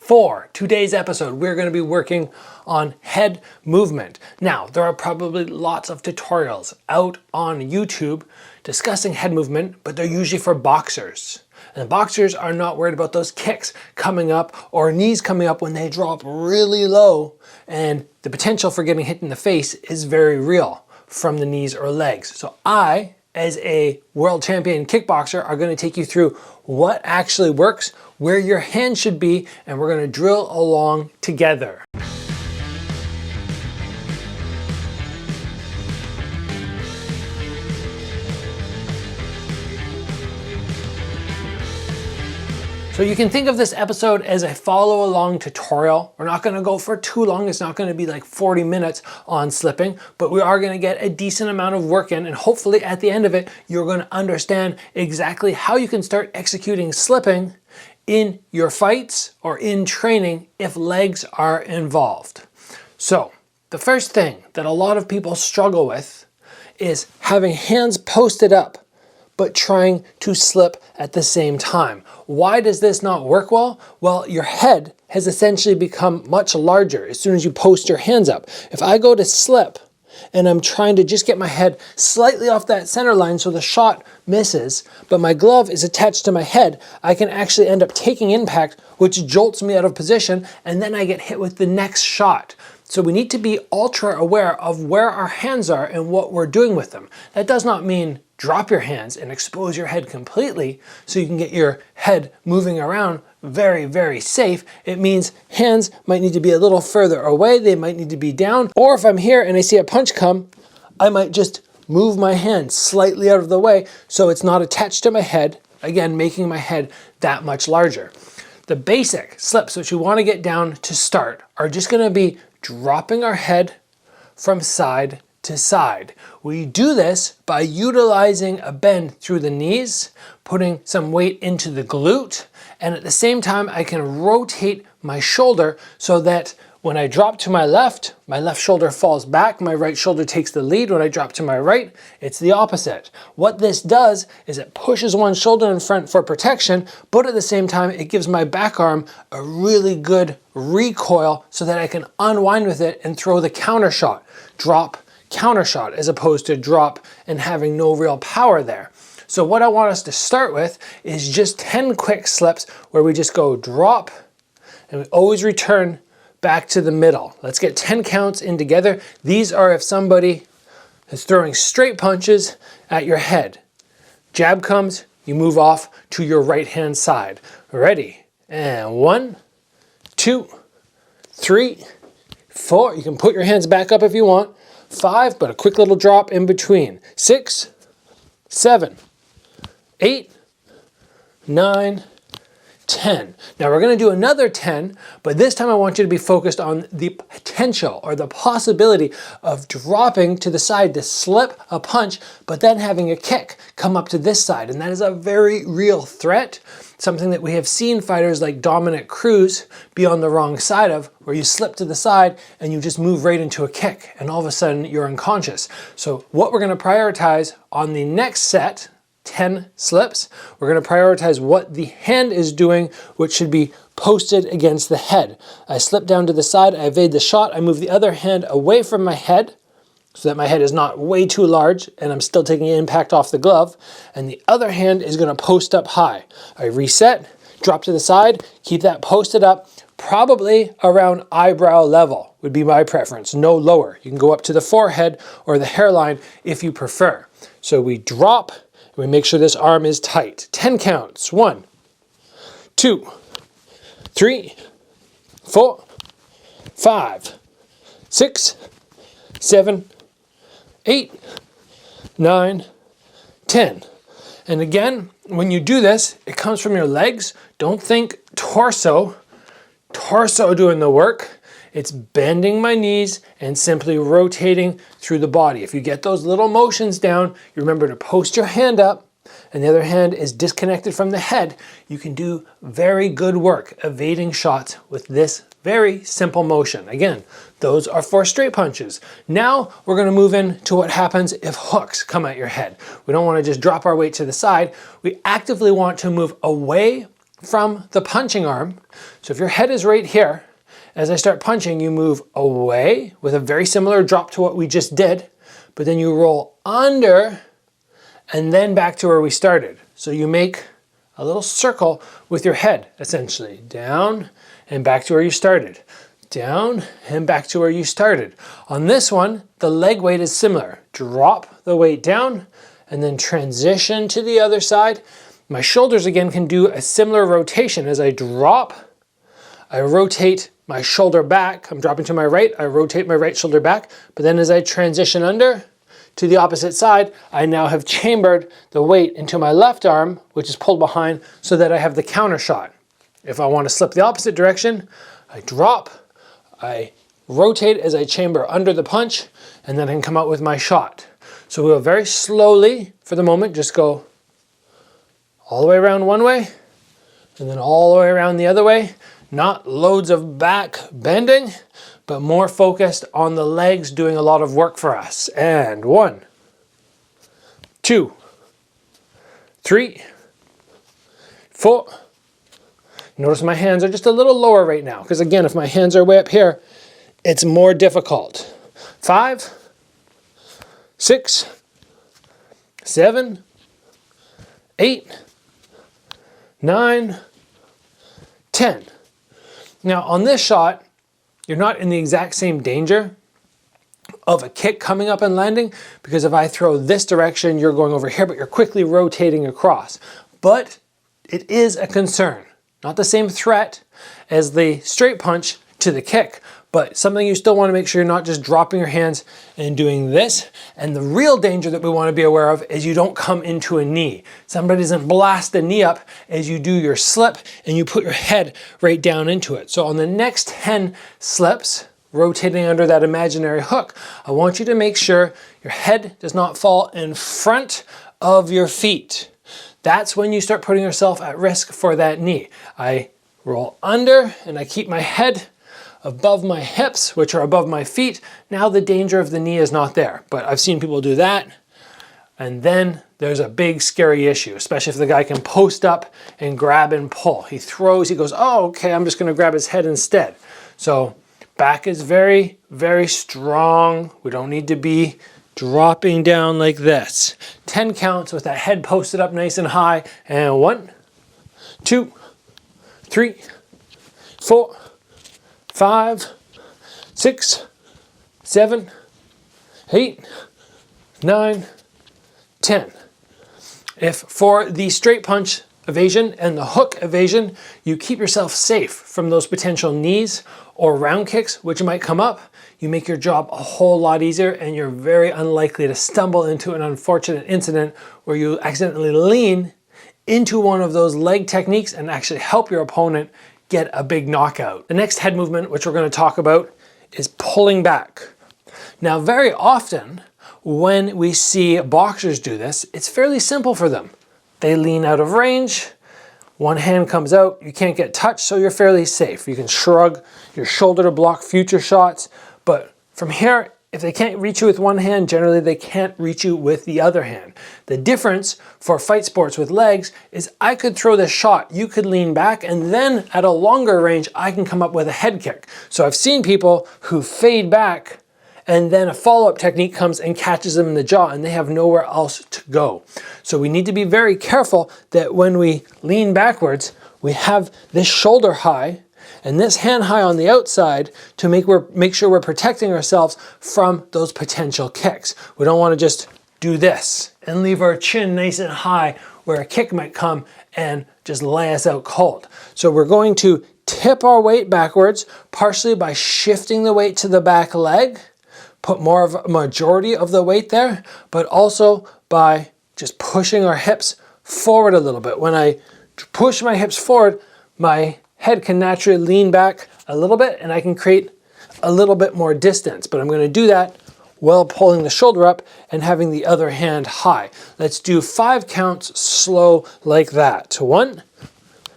For today's episode, we're going to be working on head movement. Now, there are probably lots of tutorials out on YouTube discussing head movement, but they're usually for boxers. And boxers are not worried about those kicks coming up or knees coming up when they drop really low, and the potential for getting hit in the face is very real from the knees or legs. So I, as a world champion kickboxer, are going to take you through what actually works, where your hands should be, and we're going to drill along together. So you can think of this episode as a follow along tutorial. We're not going to go for too long. It's not going to be like 40 minutes on slipping, but we are going to get a decent amount of work in, and hopefully at the end of it, you're going to understand exactly how you can start executing slipping in your fights or in training if legs are involved. So the first thing that a lot of people struggle with is having hands posted up but trying to slip at the same time. Why does this not work well? Well, your head has essentially become much larger as soon as you post your hands up. If I go to slip and I'm trying to just get my head slightly off that center line so the shot misses, but my glove is attached to my head, I can actually end up taking impact, which jolts me out of position, and then I get hit with the next shot. So we need to be ultra aware of where our hands are and what we're doing with them. That does not mean drop your hands and expose your head completely so you can get your head moving around very, very safe. It means hands might need to be a little further away, they might need to be down, or if I'm here and I see a punch come, I might just move my hand slightly out of the way so it's not attached to my head, again, making my head that much larger. The basic slips which we want to get down to start are just going to be dropping our head from side to side. We do this by utilizing a bend through the knees, putting some weight into the glute, and at the same time I can rotate my shoulder so that when I drop to my left shoulder falls back, my right shoulder takes the lead. When I drop to my right, it's the opposite. What this does is it pushes one shoulder in front for protection, but at the same time, it gives my back arm a really good recoil so that I can unwind with it and throw the counter shot, drop, counter shot, as opposed to drop and having no real power there. So what I want us to start with is just 10 quick slips where we just go drop and we always return back to the middle. Let's get 10 counts in together. These are if somebody is throwing straight punches at your head. Jab comes, you move off to your right hand side. Ready? And 1, 2, 3, 4. You can put your hands back up if you want. 5, but a quick little drop in between. 6, 7, 8, 9, 10. Now we're going to do another 10, but this time I want you to be focused on the potential or the possibility of dropping to the side to slip a punch, but then having a kick come up to this side. And that is a very real threat, something that we have seen fighters like Dominic Cruz be on the wrong side of, where you slip to the side and you just move right into a kick and all of a sudden you're unconscious. So what we're going to prioritize on the next set, 10 slips, we're going to prioritize what the hand is doing, which should be posted against the head. I slip down to the side, I evade the shot, I move the other hand away from my head so that my head is not way too large and I'm still taking impact off the glove, and the other hand is going to post up high. I reset, drop to the side, keep that posted up, probably around eyebrow level would be my preference, no lower. You can go up to the forehead or the hairline if you prefer. So we drop, we make sure this arm is tight. 10 counts. 1, 2, 3, 4, 5, 6, 7, 8, 9, 10. And again, when you do this, it comes from your legs. Don't think torso doing the work. It's bending my knees and simply rotating through the body. If you get those little motions down, you remember to post your hand up and the other hand is disconnected from the head, you can do very good work evading shots with this very simple motion. Again, those are for straight punches. Now we're going to move into what happens if hooks come at your head. We don't want to just drop our weight to the side. We actively want to move away from the punching arm. So if your head is right here, as I start punching, you move away with a very similar drop to what we just did, but then you roll under and then back to where we started. So you make a little circle with your head, essentially. Down and back to where you started. Down and back to where you started. On this one, the leg weight is similar. Drop the weight down and then transition to the other side. My shoulders again can do a similar rotation. As I drop, I rotate my shoulder back. I'm dropping to my right, I rotate my right shoulder back, but then as I transition under to the opposite side, I now have chambered the weight into my left arm, which is pulled behind, so that I have the counter shot. If I want to slip the opposite direction, I drop, I rotate as I chamber under the punch, and then I can come out with my shot. So we'll very slowly, for the moment, just go all the way around one way, and then all the way around the other way. Not loads of back bending, but more focused on the legs doing a lot of work for us. And 1, 2, 3, 4. Notice my hands are just a little lower right now, because again, if my hands are way up here, it's more difficult. 5, 6, 7, 8, 9, 10. Now on this shot, you're not in the exact same danger of a kick coming up and landing, because if I throw this direction, you're going over here, but you're quickly rotating across. But it is a concern. Not the same threat as the straight punch to the kick, but something you still want to make sure you're not just dropping your hands and doing this. And the real danger that we want to be aware of is you don't come into a knee. Somebody doesn't blast the knee up as you do your slip and you put your head right down into it. So on the next 10 slips, rotating under that imaginary hook, I want you to make sure your head does not fall in front of your feet. That's when you start putting yourself at risk for that knee. I roll under and I keep my head above my hips, which are above my feet. Now the danger of the knee is not there, but I've seen people do that, and then there's a big scary issue, especially if the guy can post up and grab and pull. He throws, he goes, oh, okay, I'm just gonna grab his head instead. So back is very, very strong. We don't need to be dropping down like this. 10 counts with that head posted up nice and high, and 1, 2, 3, 4, 5, 6, 7, 8, 9, 10. If for the straight punch evasion and the hook evasion, you keep yourself safe from those potential knees or round kicks, which might come up, you make your job a whole lot easier, and you're very unlikely to stumble into an unfortunate incident where you accidentally lean into one of those leg techniques and actually help your opponent get a big knockout. The next head movement, which we're going to talk about, is pulling back. Now, very often when we see boxers do this, it's fairly simple for them. They lean out of range, one hand comes out, you can't get touched, so you're fairly safe. You can shrug your shoulder to block future shots, but from here, if they can't reach you with one hand, generally they can't reach you with the other hand. The difference for fight sports with legs is I could throw this shot, you could lean back, and then at a longer range, I can come up with a head kick. So I've seen people who fade back and then a follow-up technique comes and catches them in the jaw and they have nowhere else to go. So we need to be very careful that when we lean backwards, we have this shoulder high and this hand high on the outside to make sure we're protecting ourselves from those potential kicks. We don't want to just do this and leave our chin nice and high where a kick might come and just lay us out cold. So we're going to tip our weight backwards, partially by shifting the weight to the back leg, put more of a majority of the weight there, but also by just pushing our hips forward a little bit. When I push my hips forward, my head can naturally lean back a little bit and I can create a little bit more distance, but I'm going to do that while pulling the shoulder up and having the other hand high. Let's do 5 counts slow like that. 1,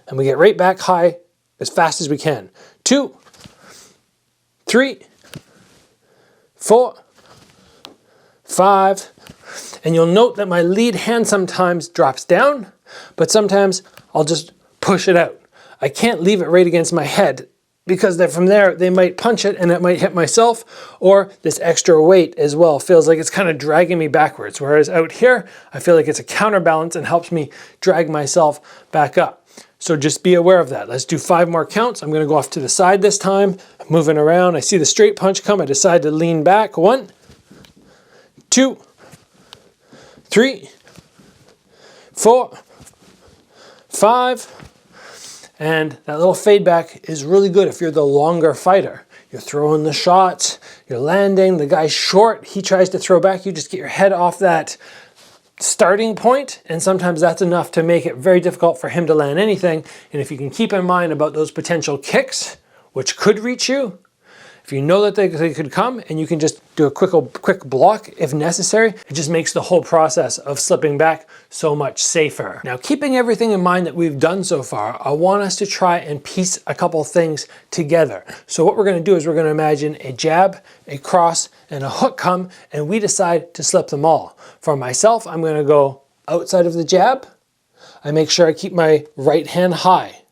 and we get right back high as fast as we can. 2, 3, 4, 5, and you'll note that my lead hand sometimes drops down, but sometimes I'll just push it out. I can't leave it right against my head because then from there they might punch it and it might hit myself, or this extra weight as well feels like it's kind of dragging me backwards. Whereas out here, I feel like it's a counterbalance and helps me drag myself back up. So just be aware of that. Let's do 5 more counts. I'm gonna go off to the side this time, moving around. I see the straight punch come. I decide to lean back. 1, 2, 3, 4, 5. And that little fade back is really good if you're the longer fighter. You're throwing the shots, you're landing, the guy's short, he tries to throw back, you just get your head off that starting point, and sometimes that's enough to make it very difficult for him to land anything. And if you can keep in mind about those potential kicks, which could reach you, if you know that they could come and you can just do a quick block if necessary, it just makes the whole process of slipping back so much safer. Now, keeping everything in mind that we've done so far, I want us to try and piece a couple things together. So what we're gonna do is we're gonna imagine a jab, a cross, and a hook come, and we decide to slip them all. For myself, I'm gonna go outside of the jab. I make sure I keep my right hand high.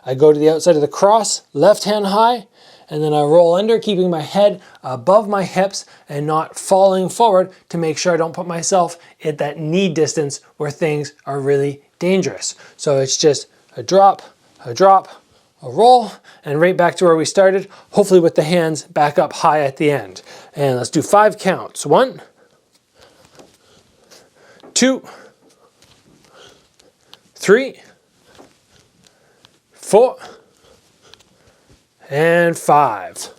I go to the outside of the cross, left hand high, and then I roll under, keeping my head above my hips and not falling forward to make sure I don't put myself at that knee distance where things are really dangerous. So it's just a drop, a roll, and right back to where we started, hopefully with the hands back up high at the end. And let's do 5 counts. 1, 2, 3, 4, and 5.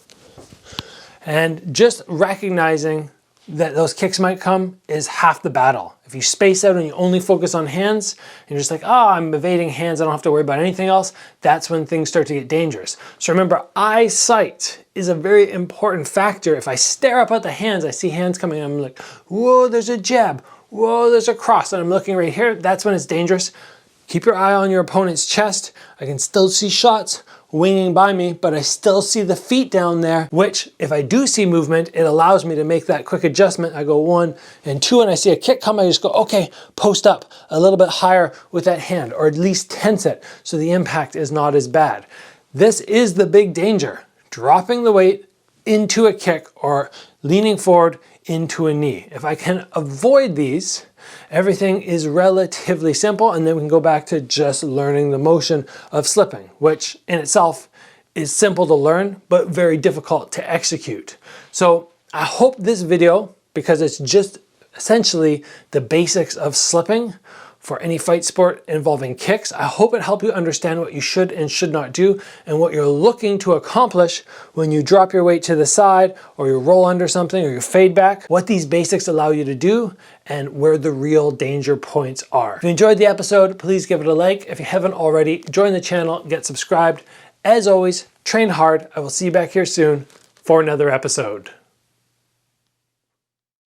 And just recognizing that those kicks might come is half the battle. If you space out and you only focus on hands, and you're just like, oh, I'm evading hands, I don't have to worry about anything else, that's when things start to get dangerous. So remember, eyesight is a very important factor. If I stare up at the hands, I see hands coming, I'm like, whoa, there's a jab, whoa, there's a cross, and I'm looking right here, that's when it's dangerous. Keep your eye on your opponent's chest. I can still see shots winging by me, but I still see the feet down there, which if I do see movement, it allows me to make that quick adjustment. I go 1 and 2 and I see a kick come, I just go, okay, post up a little bit higher with that hand, or at least tense it so the impact is not as bad. This is the big danger, dropping the weight into a kick or leaning forward into a knee. If I can avoid these, everything is relatively simple, and then we can go back to just learning the motion of slipping, which in itself is simple to learn, but very difficult to execute. So I hope this video, because it's just essentially the basics of slipping for any fight sport involving kicks, I hope it helped you understand what you should and should not do and what you're looking to accomplish when you drop your weight to the side or you roll under something or you fade back, what these basics allow you to do and where the real danger points are. If you enjoyed the episode, please give it a like. If you haven't already, join the channel, get subscribed. As always, train hard. I will see you back here soon for another episode.